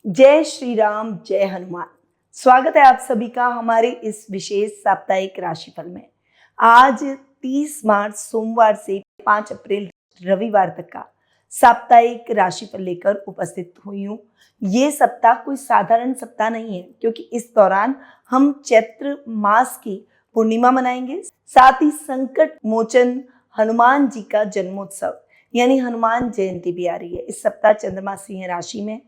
जय श्री राम, जय हनुमान। स्वागत है आप सभी का हमारे इस विशेष साप्ताहिक राशिफल में। आज 30 मार्च सोमवार से 5 अप्रैल रविवार तक का साप्ताहिक राशिफल लेकर उपस्थित हुई हूँ। ये सप्ताह कोई साधारण सप्ताह नहीं है, क्योंकि इस दौरान हम चैत्र मास की पूर्णिमा मनाएंगे। साथ ही संकट मोचन हनुमान जी का जन्मोत्सव यानी हनुमान जयंती भी आ रही है। इस सप्ताह चंद्रमा सिंह राशि में,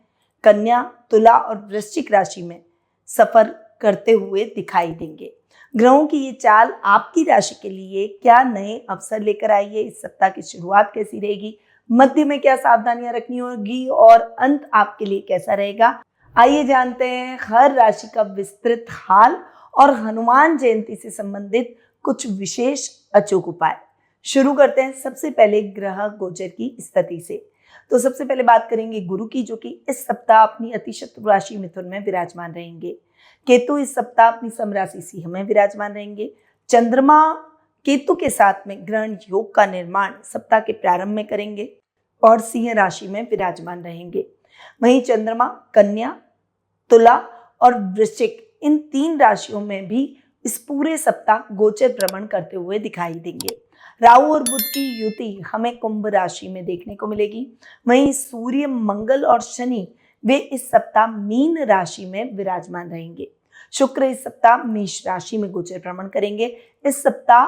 कन्या, तुला और वृश्चिक राशि में सफर करते हुए दिखाई देंगे। ग्रहों की ये चाल आपकी राशि के लिए क्या नए अवसर लेकर आई है, इस सप्ताह की शुरुआत कैसी रहेगी, मध्य में क्या सावधानियां रखनी होगी और अंत आपके लिए कैसा रहेगा, आइए जानते हैं हर राशि का विस्तृत हाल और हनुमान जयंती से संबंधित कुछ विशेष अचूक उपाय। शुरू करते हैं सबसे पहले ग्रह गोचर की स्थिति से। तो सबसे पहले बात करेंगे गुरु की, जो कि इस सप्ताह अपनी अति शत्रु राशि मिथुन में विराजमान रहेंगे। केतु इस सप्ताह अपनी समराशि सिंह में विराजमान रहेंगे। चंद्रमा केतु के साथ में ग्रहण योग का निर्माण सप्ताह के प्रारंभ में करेंगे और सिंह राशि में विराजमान रहेंगे। वहीं चंद्रमा कन्या, तुला और वृश्चिक इन 3 राशियों में भी इस पूरे सप्ताह गोचर भ्रमण करते हुए दिखाई देंगे। राहु और बुध की युति हमें कुंभ राशि में देखने को मिलेगी। वहीं सूर्य, मंगल और शनि वे इस सप्ताह मीन राशि में विराजमान रहेंगे। शुक्र इस सप्ताह मेष राशि में गोचर भ्रमण करेंगे। इस सप्ताह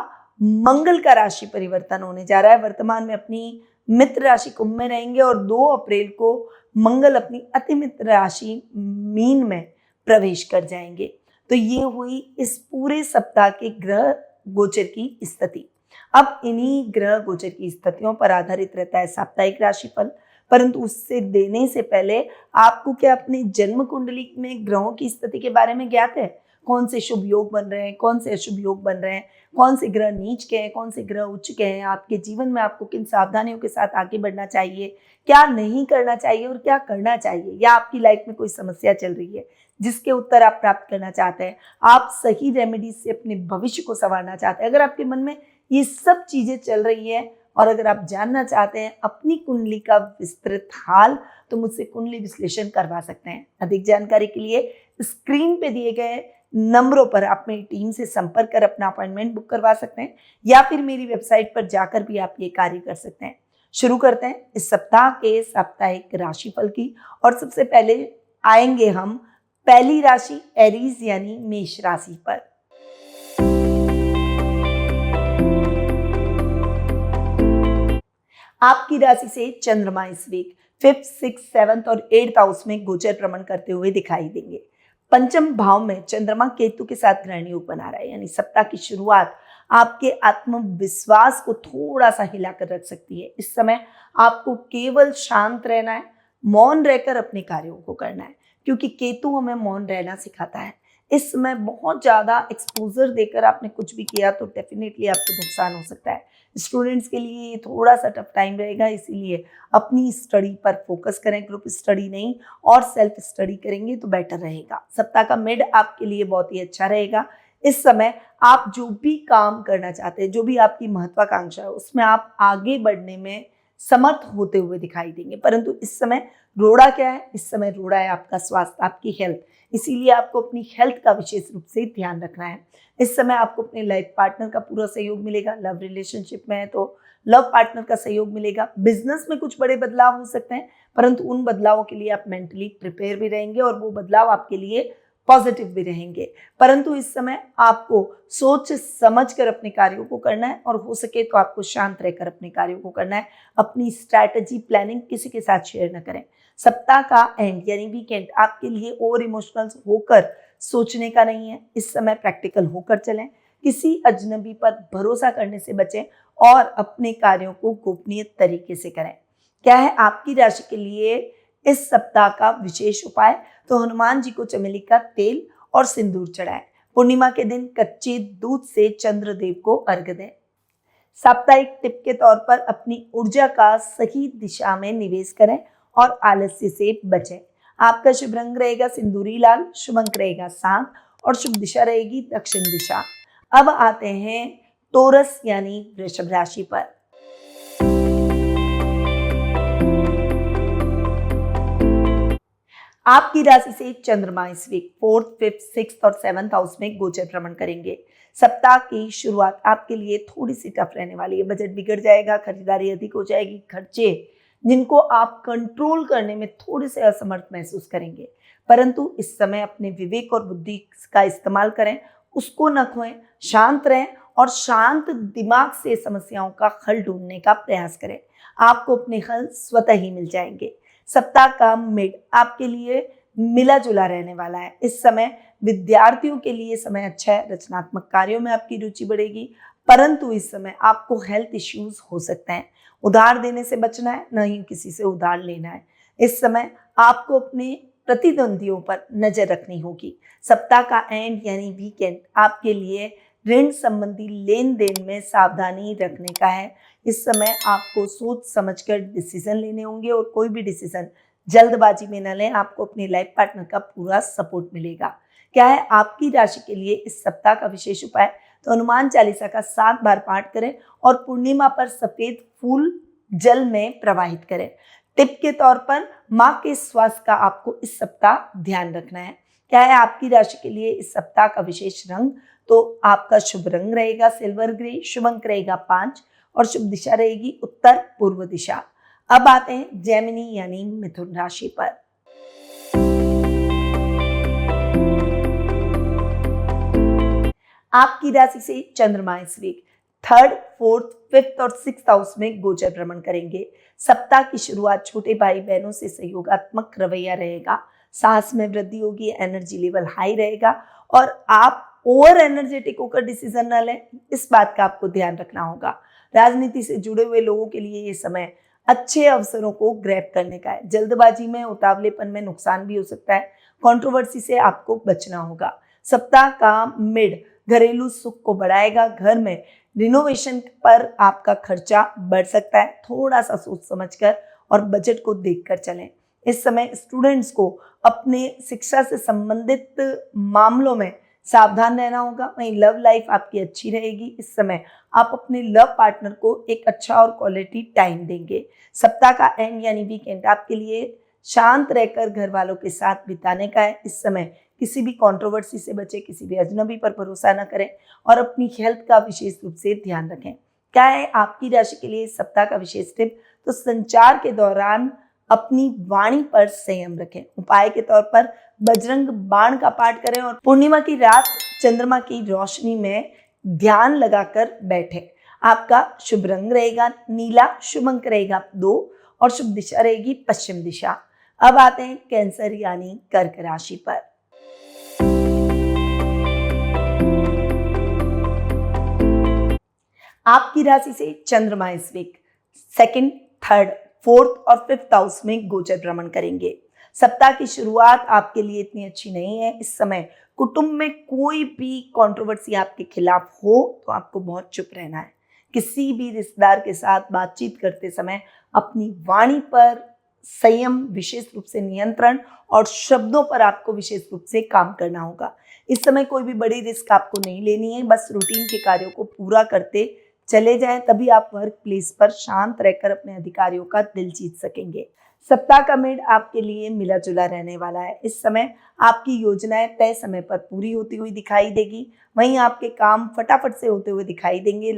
मंगल का राशि परिवर्तन होने जा रहा है। वर्तमान में अपनी मित्र राशि कुंभ में रहेंगे और 2 अप्रैल को मंगल अपनी अति मित्र राशि मीन में प्रवेश कर जाएंगे। तो ये हुई इस पूरे सप्ताह के ग्रह गोचर की स्थिति। अब इन्हीं ग्रह गोचर की स्थितियों पर आधारित रहता है साप्ताहिक राशिफल, परंतु उससे देने से पहले आपको क्या अपने जन्म कुंडली में ग्रहों की स्थिति के बारे में ज्ञात है? कौन से शुभ योग बन रहे हैं, कौन से अशुभ योग बन रहे हैं, कौन से ग्रह नीच के हैं, कौन से ग्रह उच्च के हैं, आपके जीवन में आपको किन सावधानियों के साथ आगे बढ़ना चाहिए, क्या नहीं करना चाहिए और क्या करना चाहिए, या आपकी लाइफ में कोई समस्या चल रही है जिसके उत्तर आप प्राप्त करना चाहते हैं, आप सही रेमेडीज से अपने भविष्य को संवारना चाहते हैं। अगर आपके मन में ये सब चीजें चल रही है और अगर आप जानना चाहते हैं अपनी कुंडली का विस्तृत हाल, तो मुझसे कुंडली विश्लेषण करवा सकते हैं। अधिक जानकारी के लिए स्क्रीन पे दिए गए नंबरों पर आप मेरी टीम से संपर्क कर अपना अपॉइंटमेंट बुक करवा सकते हैं, या फिर मेरी वेबसाइट पर जाकर भी आप ये कार्य कर सकते हैं। शुरू करते हैं इस सप्ताह के साप्ताहिक राशिफल की, और सबसे पहले आएंगे हम पहली राशि एरीज यानी मेष राशि पर। आपकी राशि से चंद्रमा इस वीक 5th, 6th, 7th और 8th हाउस में गोचर भ्रमण करते हुए दिखाई देंगे। पंचम भाव में चंद्रमा केतु के साथ ग्रहण योग बना रहा है, यानी सप्ताह की शुरुआत आपके आत्मविश्वास को थोड़ा सा हिलाकर रख सकती है। इस समय आपको केवल शांत रहना है, मौन रहकर अपने कार्यों को करना है, क्योंकि केतु हमें मौन रहना सिखाता है। इस समय बहुत ज़्यादा एक्सपोजर देकर आपने कुछ भी किया तो डेफिनेटली आपको नुकसान हो सकता है। स्टूडेंट्स के लिए ये थोड़ा सा टफ टाइम रहेगा, इसीलिए अपनी स्टडी पर फोकस करें। ग्रुप स्टडी नहीं और सेल्फ स्टडी करेंगे तो बेटर रहेगा। सप्ताह का मिड आपके लिए बहुत ही अच्छा रहेगा। इस समय आप जो भी काम करना चाहते हैं, जो भी आपकी महत्वाकांक्षा है, उसमें आप आगे बढ़ने में समर्थ होते हुए दिखाई देंगे। परंतु इस समय रोड़ा क्या है? इस समय रोड़ा है आपका स्वास्थ्य, आपकी हेल्थ। इसीलिए आपको अपनी हेल्थ का विशेष रूप से ध्यान रखना है। इस समय आपको अपने लाइफ पार्टनर का पूरा सहयोग मिलेगा। लव रिलेशनशिप में है तो लव पार्टनर का सहयोग मिलेगा। बिजनेस में कुछ बड़े बदलाव हो सकते हैं, परंतु उन बदलावों के लिए आप मेंटली प्रिपेयर भी रहेंगे और वो बदलाव आपके लिए पॉजिटिव भी रहेंगे। परंतु इस समय आपको सोच समझ कर अपने कार्यों को करना है, और हो सके तो आपको शांत रहकर अपने कार्यों को करना है। अपनी स्ट्रैटेजी प्लानिंग किसी के साथ शेयर न करें। सप्ताह का एंड यानी वीकेंड आपके लिए और इमोशनल होकर सोचने का नहीं है। इस समय प्रैक्टिकल होकर चलें। किसी अजनबी पर भरोसा करने से बचें और अपने कार्यों को गोपनीय तरीके से करें। क्या है आपकी राशि के लिए इस सप्ताह का विशेष उपाय? तो हनुमान जी को चमेली का तेल और सिंदूर चढ़ाएं। पूर्णिमा के दिन कच्चे दूध से चंद्रदेव को अर्घ्य दें। साप्ताहिक टिप के तौर पर अपनी ऊर्जा का सही दिशा में निवेश करें और आलस्य से बचें। आपका शुभ रंग रहेगा सिंदूरी लाल, शुभ अंक रहेगा 7 और शुभ दिशा रहेगी दक्षिण दिशा। अब आते हैं टोरस यानी वृषभ राशि पर। आपकी राशि से चंद्रमा इस वीक 4th, 5th, 6th और 7th हाउस में गोचर भ्रमण करेंगे। सप्ताह की शुरुआत आपके लिए थोड़ी सी टफ रहने वाली है। बजट बिगड़ जाएगा, खरीदारी अधिक हो जाएगी, खर्चे जिनको आप कंट्रोल करने में थोड़े से असमर्थ महसूस करेंगे। परंतु इस समय अपने विवेक और बुद्धि का इस्तेमाल करें, उसको न खोएं, शांत रहें और शांत दिमाग से समस्याओं का हल ढूंढने का प्रयास करें। आपको अपने हल स्वतः ही मिल जाएंगे। सप्ताह का मिड आपके लिए मिला जुला रहने वाला है। इस समय विद्यार्थियों के लिए समय अच्छा है, रचनात्मक कार्यों में आपकी रुचि बढ़ेगी, परंतु इस समय आपको हेल्थ इश्यूज हो सकते हैं। उधार देने से बचना है, न ही किसी से उधार लेना है। इस समय आपको अपने प्रतिद्वंदियों पर नजर रखनी होगी। सप्ताह का एंड यानी वीकेंड आपके लिए ऋण संबंधी लेन देन में सावधानी रखने का है। इस समय आपको सोच समझकर डिसीजन लेने होंगे और कोई भी डिसीजन जल्दबाजी में न लें। आपको अपने लाइफ पार्टनर का पूरा सपोर्ट मिलेगा। क्या है आपकी राशि के लिए इस सप्ताह का विशेष उपाय? तो हनुमान चालीसा का 7 बार पाठ करें और पूर्णिमा पर सफेद फूल जल में प्रवाहित करें। टिप के तौर पर माँ के स्वास्थ्य का आपको इस सप्ताह ध्यान रखना है। क्या है आपकी राशि के लिए इस सप्ताह का विशेष रंग? तो आपका शुभ रंग रहेगा सिल्वर ग्रे, शुभ अंक रहेगा 5 और शुभ दिशा रहेगी उत्तर पूर्व दिशा। अब आते हैं जेमिनी यानी मिथुन राशि पर। आपकी राशि से चंद्रमा इस वीक 3rd, 4th, 5th और 6th हाउस में गोचर भ्रमण करेंगे। सप्ताह की शुरुआत छोटे भाई बहनों से सहयोगात्मक रवैया रहेगा, साहस में वृद्धि होगी, एनर्जी लेवल हाई रहेगा और आप ओवर एनर्जेटिक होकर डिसीजन न लें, इस बात का आपको ध्यान रखना होगा। राजनीति से जुड़े हुए लोगों के लिए ये समय अच्छे अवसरों को ग्रैब करने का है। जल्दबाजी में, उतावलेपन में नुकसान भी हो सकता है। कंट्रोवर्सी से आपको बचना होगा। सप्ताह का मिड घरेलू सुख को बढ़ाएगा। घर में रिनोवेशन पर आपका खर्चा बढ़ सकता है। थोड़ा सा सोच समझकर और बजट को देखकर चलें। इस समय स्टूडेंट्स को अपने शिक्षा से संबंधित मामलों में सावधान रहना होगा। वहीं लव लाइफ आपकी अच्छी रहेगी। इस समय आप अपने लव पार्टनर को एक अच्छा और क्वालिटी टाइम देंगे। सप्ताह का एंड यानी वीकेंड आपके लिए शांत रहकर घर वालों के साथ बिताने का है। इस समय किसी भी कंट्रोवर्सी से बचें, किसी भी अजनबी पर भरोसा न करें और अपनी हेल्थ का विशेष रूप से ध्यान रखें। क्या है आपकी राशि के लिए इस सप्ताह का विशेष टिप? तो संचार के दौरान अपनी वाणी पर संयम रखें। उपाय के तौर पर बजरंग बाण का पाठ करें और पूर्णिमा की रात चंद्रमा की रोशनी में ध्यान लगाकर बैठें। आपका शुभ रंग रहेगा नीला, शुभ अंक रहेगा 2 और शुभ दिशा रहेगी पश्चिम दिशा। अब आते हैं कैंसर यानी कर्क राशि पर। आपकी राशि से चंद्रमा इस वीक 2nd, 3rd, 4th और 5th हाउस में गोचर भ्रमण करेंगे। सप्ताह की शुरुआत आपके लिए इतनी अच्छी नहीं है। इस समय कुटुंब में कोई भी कंट्रोवर्सी आपके खिलाफ हो तो आपको बहुत चुप रहना है। किसी भी रिश्तेदार के साथ बातचीत करते समय अपनी वाणी पर संयम, विशेष रूप से नियंत्रण और शब्दों पर आपको विशेष रूप से काम करना होगा। इस समय कोई भी बड़ी रिस्क आपको नहीं लेनी है। बस रूटीन के कार्यों को पूरा करते चले जाएं, तभी आप वर्क प्लेस पर शांत रहकर अपने अधिकारियों का दिल जीत सकेंगे। सप्ताह का मिड आपके लिए मिला जुला रहने वाला है। इस समय आपकी योजनाएं तय समय पर पूरी होती हुई दिखाई देगी। वहीं आपके काम फटाफट से होते हुए दिखाई देंगे।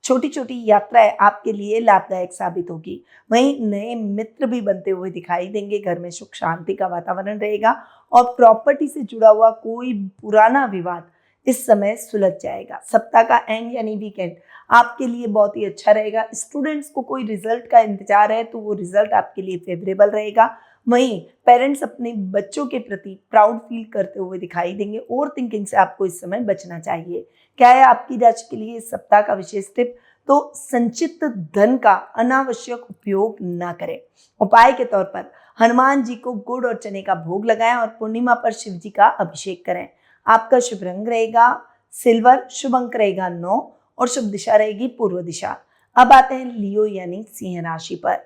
छोटी छोटी यात्राएं आपके लिए लाभदायक साबित होगी। वहीं नए मित्र भी बनते हुए दिखाई देंगे। घर में सुख शांति का वातावरण रहेगा और प्रॉपर्टी से जुड़ा हुआ कोई पुराना विवाद इस समय सुलझ जाएगा। सप्ताह का एंड यानी वीकेंड आपके लिए बहुत ही अच्छा रहेगा। स्टूडेंट्स को कोई रिजल्ट का इंतजार है तो वो रिजल्ट आपके लिए फेवरेबल रहेगा। वहीं पेरेंट्स अपने बच्चों के प्रति प्राउड फील करते हुए दिखाई देंगे। ओवर थिंकिंग से आपको इस समय बचना चाहिए। क्या है आपकी राशि के लिए इस सप्ताह का विशेष टिप? तो संचित धन का अनावश्यक उपयोग न करें। उपाय के तौर पर हनुमान जी को गुड़ और चने का भोग लगाएं और पूर्णिमा पर शिव जी का अभिषेक करें। आपका शुभ रंग रहेगा सिल्वर, शुभ अंक रहेगा 9 और शुभ दिशा रहेगी पूर्व दिशा। अब आते हैं लियो यानी सिंह राशि पर।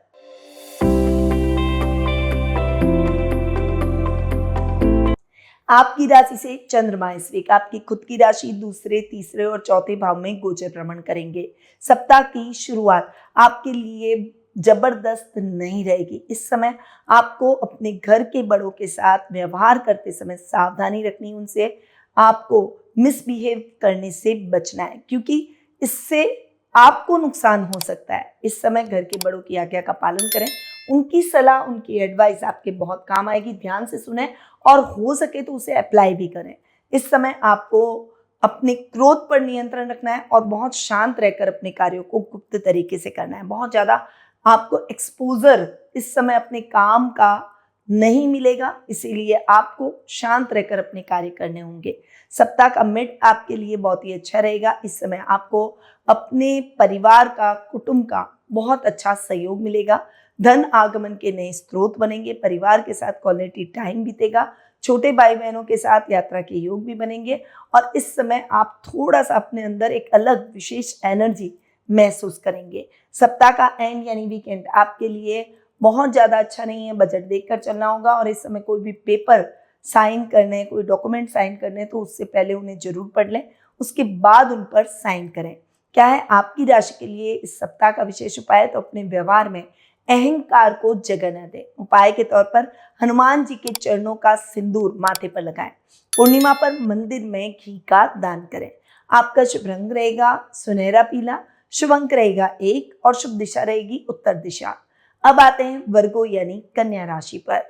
आपकी राशि से चंद्रमा इस वीक आपकी खुद की राशि दूसरे, तीसरे और चौथे भाव में गोचर भ्रमण करेंगे। सप्ताह की शुरुआत आपके लिए जबरदस्त नहीं रहेगी। इस समय आपको अपने घर के बड़ों के साथ व्यवहार करते समय सावधानी रखनी, उनसे आपको मिसबिहेव करने से बचना है, क्योंकि इससे आपको नुकसान हो सकता है। इस समय घर के बड़ों की आज्ञा का पालन करें, उनकी सलाह, उनकी एडवाइस आपके बहुत काम आएगी। ध्यान से सुने और हो सके तो उसे अप्लाई भी करें। इस समय आपको अपने क्रोध पर नियंत्रण रखना है और बहुत शांत रहकर अपने कार्यों को गुप्त तरीके से करना है। बहुत ज़्यादा आपको एक्सपोजर इस समय अपने काम का नहीं मिलेगा, इसीलिए आपको शांत रहकर अपने कार्य करने होंगे। सप्ताह का मिड आपके लिए बहुत ही अच्छा रहेगा। इस समय आपको अपने परिवार का, कुटुंब का बहुत अच्छा सहयोग मिलेगा। धन आगमन के नए स्रोत बनेंगे। परिवार के साथ क्वालिटी टाइम बीतेगा। छोटे भाई बहनों के साथ यात्रा के योग भी बनेंगे और इस समय आप थोड़ा सा अपने अंदर एक अलग विशेष एनर्जी महसूस करेंगे। सप्ताह का एंड यानी वीकेंड आपके लिए बहुत ज़्यादा अच्छा नहीं है। बजट देखकर चलना होगा और इस समय कोई भी पेपर साइन करने, कोई डॉक्यूमेंट साइन करने, तो उससे पहले उन्हें जरूर पढ़ लें, उसके बाद उन पर साइन करें। क्या है आपकी राशि के लिए इस सप्ताह का विशेष उपाय? तो अपने व्यवहार में अहंकार को जगह न दें। उपाय के तौर पर हनुमान जी के चरणों का सिंदूर माथे पर लगाएं। पूर्णिमा पर मंदिर में घी का दान करें। आपका शुभ रंग रहेगा सुनहरा पीला, शुभ अंक रहेगा 1 और शुभ दिशा रहेगी उत्तर दिशा। अब आते हैं वर्गो यानी कन्या राशि पर।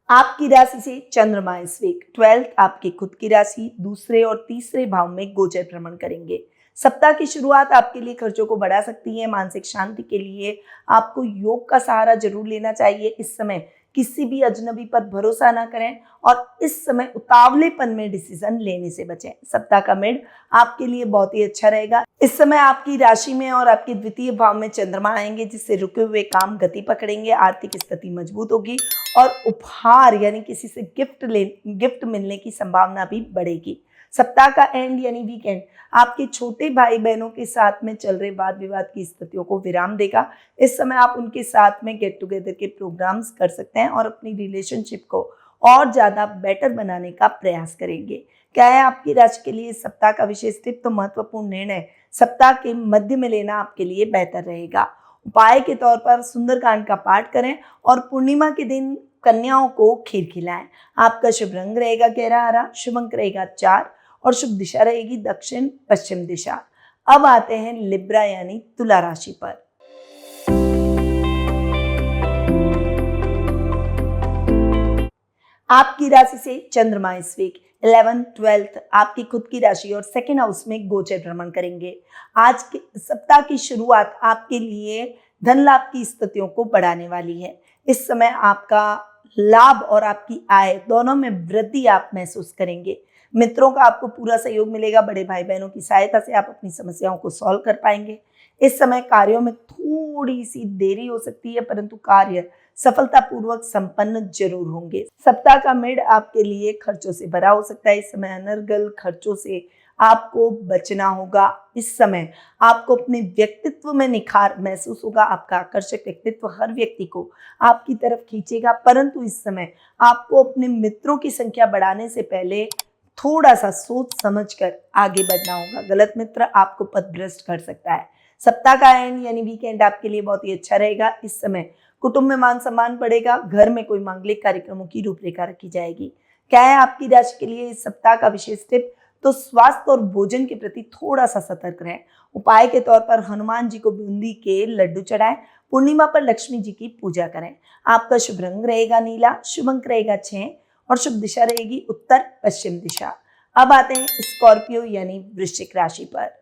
आपकी राशि से चंद्रमा इस वीक 12th आपकी खुद की राशि दूसरे और तीसरे भाव में गोचर भ्रमण करेंगे। सप्ताह की शुरुआत आपके लिए खर्चों को बढ़ा सकती है। मानसिक शांति के लिए आपको योग का सहारा जरूर लेना चाहिए। इस समय किसी भी अजनबी पर भरोसा ना करें और इस समय उतावलेपन में डिसीजन लेने से बचें। सप्ताह का मिड आपके लिए बहुत ही अच्छा रहेगा। इस समय आपकी राशि में और आपके द्वितीय भाव में चंद्रमा आएंगे, जिससे रुके हुए काम गति पकड़ेंगे। आर्थिक स्थिति मजबूत होगी और उपहार यानी किसी से गिफ्ट मिलने की संभावना भी बढ़ेगी। सप्ताह का एंड यानी वीकेंड आपके छोटे भाई बहनों के साथ में चल रहे वाद विवाद की स्थितियों को विराम देगा। इस समय आप उनके साथ में गेट टुगेदर के प्रोग्राम्स कर सकते हैं और अपनी रिलेशनशिप को और ज्यादा बेटर बनाने का प्रयास करेंगे। क्या है आपकी राशि के लिए इस सप्ताह का विशेष टिप? तो महत्वपूर्ण निर्णय सप्ताह के मध्य में लेना आपके लिए बेहतर रहेगा। उपाय के तौर पर सुंदरकांड का पाठ करें और पूर्णिमा के दिन कन्याओं को खीर खिलाएं। आपका शुभ रंग रहेगा गहरा हरा, शुभ अंक रहेगा 4 और शुभ दिशा रहेगी दक्षिण पश्चिम दिशा। अब आते हैं लिब्रा यानी तुला राशि पर। आपकी राशि से चंद्रमा इस वीक 11th 12th आपकी खुद की राशि और सेकेंड हाउस में गोचर भ्रमण करेंगे। आज के सप्ताह की शुरुआत आपके लिए धन लाभ की स्थितियों को बढ़ाने वाली है। इस समय आपका लाभ और आपकी आय दोनों में वृद्धि आप महसूस करेंगे। मित्रों का आपको पूरा सहयोग मिलेगा। बड़े भाई बहनों की सहायता से आप अपनी समस्याओं को सॉल्व कर पाएंगे। इस समय कार्यों में थोड़ी सी देरी हो सकती है, परंतु कार्य सफलतापूर्वक संपन्न जरूर होंगे। सप्ताह का मिड आपके लिए खर्चों से भरा हो सकता है। इस समय अनर्गल खर्चों से आपको बचना होगा। इस समय आपको अपने व्यक्तित्व में निखार महसूस होगा। आपका आकर्षक व्यक्तित्व हर व्यक्ति को आपकी तरफ खींचेगा, परंतु इस समय आपको अपने मित्रों की संख्या बढ़ाने से पहले थोड़ा सा सोच समझकर आगे बढ़ना होगा। गलत मित्र आपको पथभ्रष्ट कर सकता है। सप्ताह का एंड यानी वीकेंड आपके लिए बहुत ही अच्छा रहेगा। इस समय कुटुंब में मान सम्मान बढ़ेगा। घर में कोई मांगलिक कार्यक्रमों की रूपरेखा रखी जाएगी। क्या है आपकी राशि के लिए इस सप्ताह का विशेष टिप? तो स्वास्थ्य और भोजन के प्रति थोड़ा सा सतर्क रहें। उपाय के तौर पर हनुमान जी को बूंदी के लड्डू चढ़ाएं। पूर्णिमा पर लक्ष्मी जी की पूजा करें। आपका शुभ रंग रहेगा नीला, शुभ अंक रहेगा 6 और शुभ दिशा रहेगी उत्तर पश्चिम दिशा। अब आते हैं स्कॉर्पियो यानी वृश्चिक राशि पर।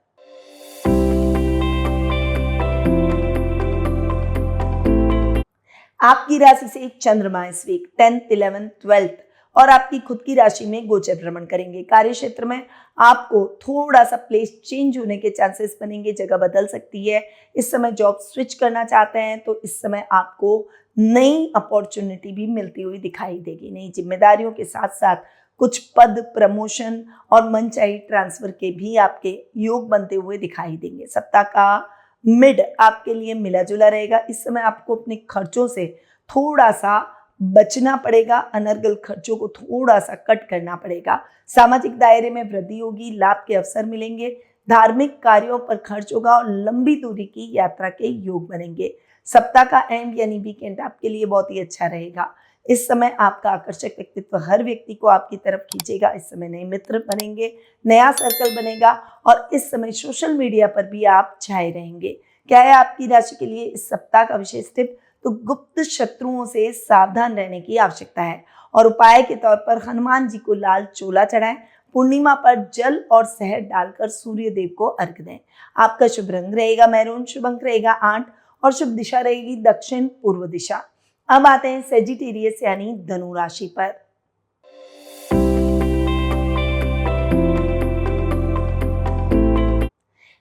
आपकी राशि से चंद्रमा इस वीक 10th 11th 12th और आपकी खुद की राशि में गोचर भ्रमण करेंगे। कार्य क्षेत्र में आपको थोड़ा सा प्लेस चेंज होने के चांसेस बनेंगे, जगह बदल सकती है। इस समय जॉब स्विच करना चाहते हैं तो इस समय आपको नई अपॉर्चुनिटी भी मिलती हुई दिखाई देगी। नई जिम्मेदारियों के साथ साथ कुछ पद, प्रमोशन और मनचाही ट्रांसफर के भी आपके योग बनते हुए दिखाई देंगे। सप्ताह का मिड आपके लिए मिला जुला रहेगा। इस समय आपको अपने खर्चों से थोड़ा सा बचना पड़ेगा, अनर्गल खर्चों को थोड़ा सा कट करना पड़ेगा। सामाजिक दायरे में वृद्धि होगी, लाभ के अवसर मिलेंगे, धार्मिक कार्यों पर खर्च होगा और लंबी दूरी की यात्रा के योग बनेंगे। सप्ताह का एंड यानी वीकेंड आपके लिए बहुत ही अच्छा रहेगा। इस समय आपका आकर्षक व्यक्तित्व हर व्यक्ति को आपकी तरफ खींचेगा। इस समय नए मित्र बनेंगे, नया सर्कल बनेगा और इस समय सोशल मीडिया पर भी आप छाए रहेंगे। क्या है आपकी राशि के लिए इस सप्ताह का विशेष टिप? तो गुप्त शत्रुओं से सावधान रहने की आवश्यकता है और उपाय के तौर पर हनुमान जी को लाल चोला चढ़ाएं। पूर्णिमा पर जल और शहद डालकर सूर्य देव को अर्घ दें। आपका शुभ रंग रहेगा मैरून, शुभ अंक रहेगा 8 और शुभ दिशा रहेगी दक्षिण पूर्व दिशा। अब आते हैं सेजिटेरियस यानी धनु राशि पर।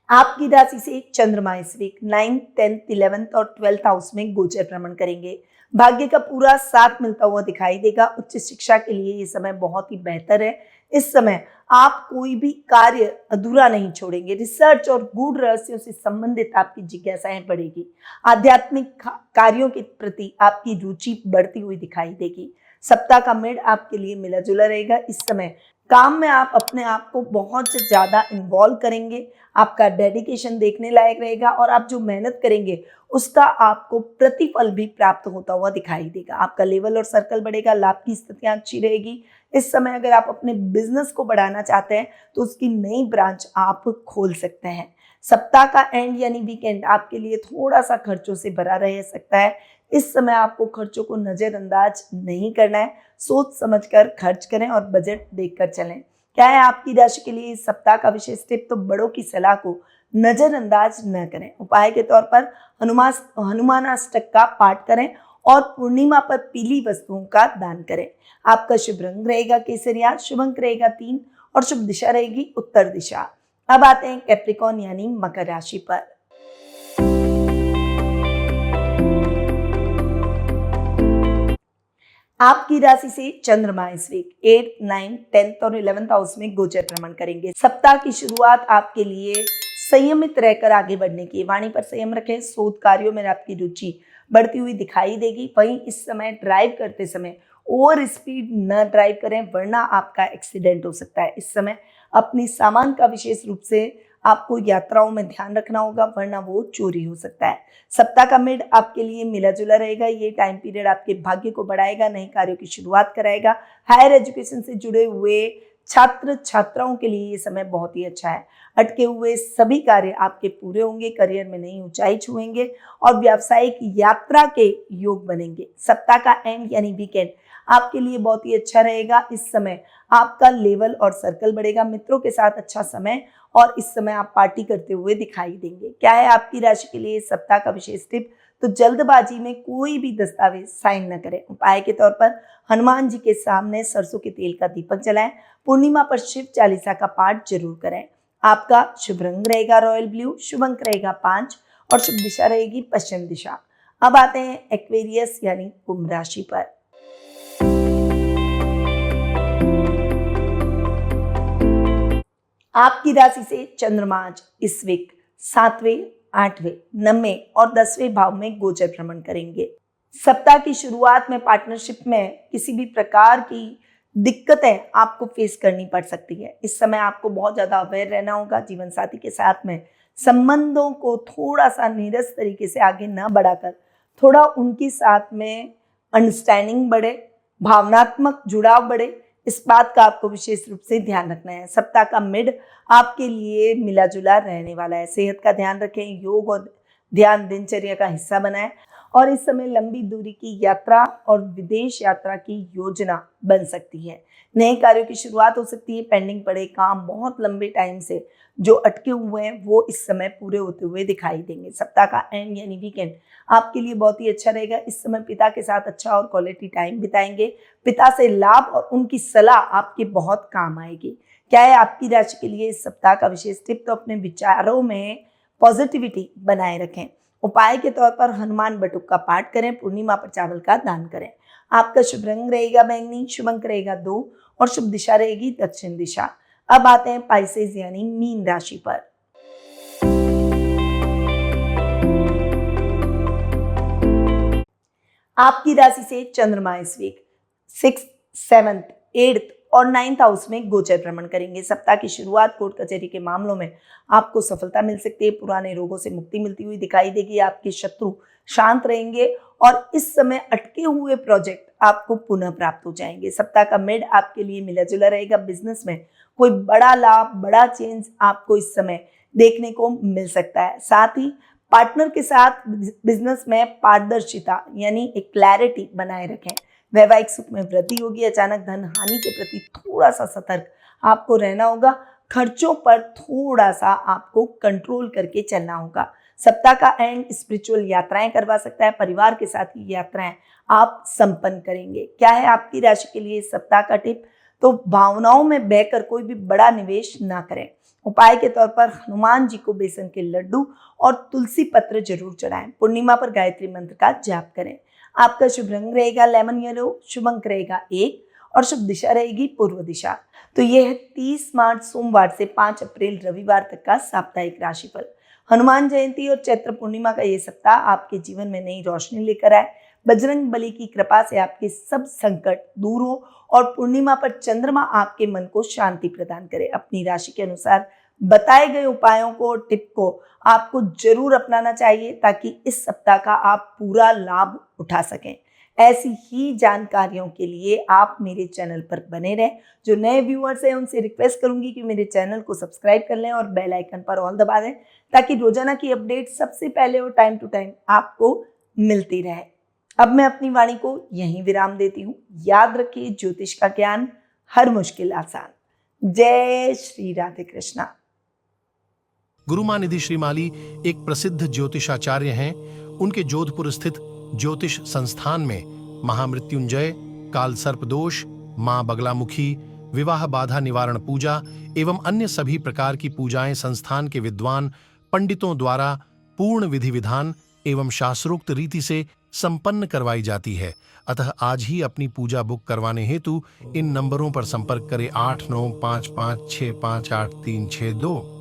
आपकी राशि से चंद्रमा इस वीक 9th, 10th, 11th और 12th हाउस में गोचर भ्रमण करेंगे। भाग्य का पूरा साथ मिलता हुआ दिखाई देगा। उच्च शिक्षा के लिए ये समय बहुत ही बेहतर है। इस समय आप कोई भी कार्य अधूरा नहीं छोड़ेंगे। रिसर्च और गूढ़ रहस्यों से संबंधित आपकी जिज्ञासाएं बढ़ेगी। आध्यात्मिक कार्यों के प्रति आपकी रुचि बढ़ती हुई दिखाई देगी। सप्ताह का मिड आपके लिए मिला जुला रहेगा। इस समय काम में आप अपने आप को बहुत ज्यादा इन्वॉल्व करेंगे। आपका डेडिकेशन देखने लायक रहेगा और आप जो मेहनत करेंगे उसका आपको प्रतिफल भी प्राप्त होता हुआ दिखाई देगा। आपका लेवल और सर्कल बढ़ेगा, लाभ की स्थितियां अच्छी रहेगी। इस समय अगर आप अपने बिजनेस को बढ़ाना चाहते हैं तो उसकी नई ब्रांच आप खोल सकते हैं। सप्ताह का एंड यानी वीकेंड आपके लिए थोड़ा सा खर्चों से भरा रह सकता है। इस समय आपको खर्चों को नजरअंदाज नहीं करना है, सोच समझकर खर्च करें और बजट देखकर चलें। क्या है आपकी राशि के लिए इस सप्ताह का विशेष टिप? तो बड़ों की सलाह को नजरअंदाज न करें। उपाय के तौर पर हनुमानाष्टक का पाठ करें और पूर्णिमा पर पीली वस्तुओं का दान करें। आपका शुभ रंग रहेगा केसरिया, शुभ अंक रहेगा 3 और शुभ दिशा रहेगी उत्तर दिशा। अब आते हैं कैप्रिकॉन यानी मकर राशि पर। आपकी राशि से चंद्रमा इस वीक 8th, 9th, 10th और 11th हाउस में गोचर भ्रमण करेंगे। सप्ताह की शुरुआत आपके लिए संयमित रहकर आगे बढ़ने की। वाणी पर संयम रखें। शोध कार्यों में आपकी रुचि बढ़ती हुई दिखाई देगी। वहीं इस समय ड्राइव करते समय ओवर स्पीड न ड्राइव करें वरना आपका एक्सीडेंट हो सकता है। इस समय अपनी सामान का विशेष रूप से आपको यात्राओं में ध्यान रखना होगा वरना वो चोरी हो सकता है। सप्ताह का मिड आपके लिए मिला जुला रहेगा। ये टाइम पीरियड आपके भाग्य को बढ़ाएगा, नए कार्यों की शुरुआत कराएगा। हायर एजुकेशन से जुड़े हुए छात्र छात्राओं के लिए ये समय बहुत ही अच्छा है। अटके हुए सभी कार्य आपके पूरे होंगे, करियर में नई ऊंचाई छुएंगे और व्यावसायिक यात्रा के योग बनेंगे। सप्ताह का एंड यानी वीकेंड आपके लिए बहुत ही अच्छा रहेगा। इस समय आपका लेवल और सर्कल बढ़ेगा, मित्रों के साथ अच्छा समय और इस समय आप पार्टी करते हुए दिखाई देंगे। क्या है आपकी राशि के लिए इस सप्ताह का विशेष टिप? तो जल्दबाजी में कोई भी दस्तावेज साइन न करें। उपाय के तौर पर हनुमान जी के सामने सरसों के तेल का दीपक जलाएं। पूर्णिमा पर शिव चालीसा का पाठ जरूर करें। आपका शुभ रंग रहेगा रॉयल ब्लू, शुभ अंक रहेगा 5 और शुभ दिशा रहेगी पश्चिम दिशा। अब आते हैं एक्वेरियस यानी कुंभ राशि पर। आपकी राशि से चंद्रमा आज इस वीक 7वें, 8वें, 9वें और 10वें भाव में गोचर भ्रमण करेंगे। सप्ताह की शुरुआत में पार्टनरशिप में किसी भी प्रकार की दिक्कतें आपको फेस करनी पड़ सकती है। इस समय आपको बहुत ज्यादा अवेयर रहना होगा। जीवन साथी के साथ में संबंधों को थोड़ा सा नीरस तरीके से आगे न बढ़ाकर थोड़ा उनके साथ में अंडरस्टैंडिंग बढ़े, भावनात्मक जुड़ाव बढ़े, इस बात का आपको विशेष रूप से ध्यान रखना है। सप्ताह का मिड आपके लिए मिला जुला रहने वाला है। सेहत का ध्यान रखें, योग और ध्यान दिनचर्या का हिस्सा बनाएं और इस समय लंबी दूरी की यात्रा और विदेश यात्रा की योजना बन सकती है। नए कार्यों की शुरुआत हो सकती है। पेंडिंग पड़े काम बहुत लंबे टाइम से जो अटके हुए हैं वो इस समय पूरे होते हुए दिखाई देंगे। सप्ताह का एंड यानी वीकेंड आपके लिए बहुत ही अच्छा रहेगा। इस समय पिता के साथ अच्छा और क्वालिटी टाइम बिताएंगे। पिता से लाभ और उनकी सलाह आपके बहुत काम आएगी। क्या है आपकी राशि के लिए इस सप्ताह का विशेष टिप? तो अपने विचारों में पॉजिटिविटी बनाए रखें। उपाय के तौर पर हनुमान बटुक का पाठ करें। पूर्णिमा पर चावल का दान करें। आपका शुभ रंग रहेगा बैंगनी, शुभ अंक रहेगा 2 और शुभ दिशा रहेगी दक्षिण दिशा। अब आते हैं पाइसेस यानी मीन राशि पर। आपकी राशि से चंद्रमा इस वीक 6th, 7th, 8th और 9th हाउस में गोचर भ्रमण करेंगे। सप्ताह की शुरुआत कोर्ट कचहरी के मामलों में आपको सफलता मिल सकती है। पुराने रोगों से मुक्ति मिलती हुई दिखाई देगी। आपके शत्रु शांत रहेंगे और इस समय अटके हुए प्रोजेक्ट आपको पुनः प्राप्त हो जाएंगे। सप्ताह का मिड आपके लिए मिला जुला रहेगा। बिजनेस में कोई बड़ा लाभ, बड़ा चेंज आपको इस समय देखने को मिल सकता है। साथ ही पार्टनर के साथ बिजनेस में पारदर्शिता यानी एक क्लैरिटी बनाए रखें। वैवाहिक सुख में वृद्धि होगी। अचानक धन हानि के प्रति थोड़ा सा सतर्क आपको रहना होगा। खर्चों पर थोड़ा सा आपको कंट्रोल करके चलना होगा। सप्ताह का एंड स्पिरिचुअल यात्राएं करवा सकता है। परिवार के साथ ही यात्राएं आप संपन्न करेंगे। क्या है आपकी राशि के लिए इस सप्ताह का टिप? तो भावनाओं में बहकर कोई भी बड़ा निवेश ना करें। उपाय के तौर पर हनुमान जी को बेसन के लड्डू और तुलसी पत्र जरूर चढ़ाएं। पूर्णिमा पर गायत्री मंत्र का जाप करें। आपका शुभ रंग रहेगा लेमन येलो, शुभ अंक रहेगा 1 और शुभ दिशा रहेगी पूर्व दिशा। तो यह है 30 मार्च सोमवार से 5 अप्रैल रविवार तक का साप्ताहिक राशिफल। हनुमान जयंती और चैत्र पूर्णिमा का ये सप्ताह आपके जीवन में नई रोशनी लेकर आए। बजरंग बली की कृपा से आपके सब संकट दूर हो और पूर्णिमा पर चंद्रमा आपके मन को शांति प्रदान करे। अपनी राशि के अनुसार बताए गए उपायों को और टिप को आपको जरूर अपनाना चाहिए ताकि इस सप्ताह का आप पूरा लाभ उठा सकें। ऐसी ही जानकारियों के लिए आप मेरे चैनल पर बने रहें। जो नए व्यूअर्स हैं उनसे रिक्वेस्ट करूंगी कि मेरे चैनल को सब्सक्राइब कर लें और बेल आइकन पर ऑल दबा दें ताकि रोजाना की अपडेट सबसे पहले और टाइम टू टाइम आपको मिलती रहे। अब मैं अपनी वाणी को यहीं विराम देती हूँ। याद रखिए, ज्योतिष का ज्ञान हर मुश्किल आसान। जय श्री राधे कृष्णा। गुरुमानिधि श्रीमाली एक प्रसिद्ध ज्योतिषाचार्य हैं। उनके जोधपुर स्थित ज्योतिष संस्थान में महामृत्युंजय, काल सर्प दोष, मां बगलामुखी, विवाह बाधा निवारण पूजा एवं अन्य सभी प्रकार की पूजाएं संस्थान के विद्वान पंडितों द्वारा पूर्ण विधि विधान एवं शास्त्रोक्त रीति से संपन्न करवाई जाती है। अतः आज ही अपनी पूजा बुक करवाने हेतु इन नंबरों पर संपर्क करें 8955658362।